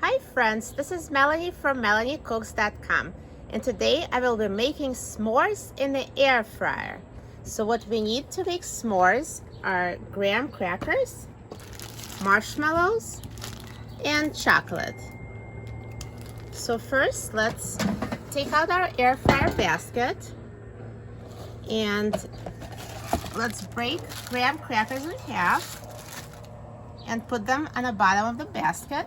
Hi friends, this is Melanie from melaniecooks.com, and today I will be making s'mores in the air fryer. So what we need to make s'mores are graham crackers, marshmallows, and chocolate. So first let's take out our air fryer basket and let's break graham crackers in half and put them on the bottom of the basket.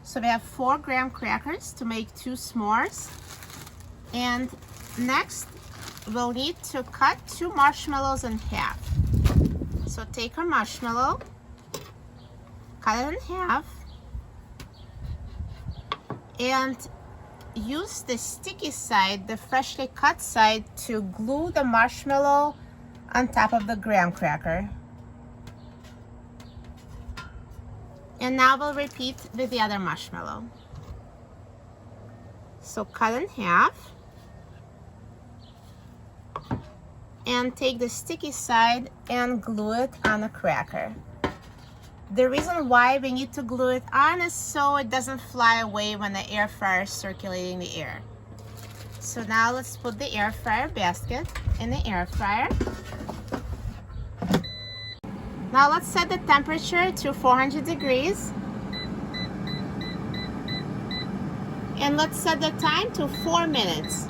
So we have 4 graham crackers to make 2 s'mores. And next, we'll need to cut 2 marshmallows in half. So take a marshmallow, cut it in half, and use the sticky side, the freshly cut side, to glue the marshmallow on top of the graham cracker. And now we'll repeat with the other marshmallow. So cut in half and take the sticky side and glue it on the cracker. The reason why we need to glue it on is so it doesn't fly away when the air fryer is circulating the air. So now let's put the air fryer basket in the air fryer. Now let's set the temperature to 400 degrees. And let's set the time to 4 minutes.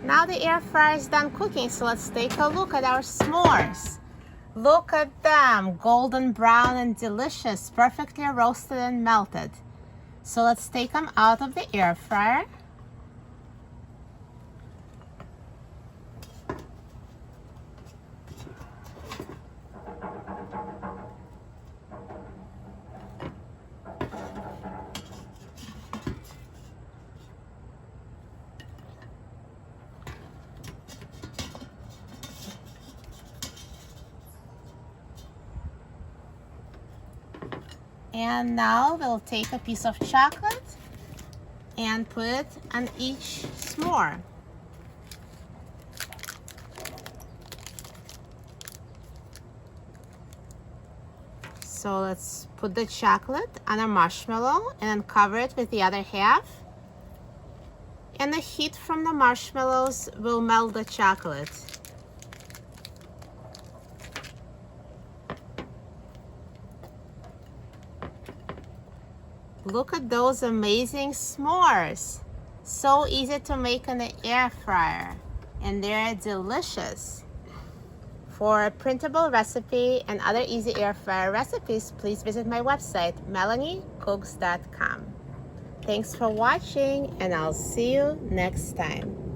Now the air fryer is done cooking, so let's take a look at our s'mores. Look at them, golden brown and delicious, perfectly roasted and melted. So let's take them out of the air fryer. And now we'll take a piece of chocolate and put it on each s'more. So let's put the chocolate on a marshmallow and then cover it with the other half. And the heat from the marshmallows will melt the chocolate. Look at those amazing s'mores. So easy to make in the air fryer, and they're delicious. For a printable recipe and other easy air fryer recipes, please visit my website, melaniecooks.com. Thanks for watching, and I'll see you next time.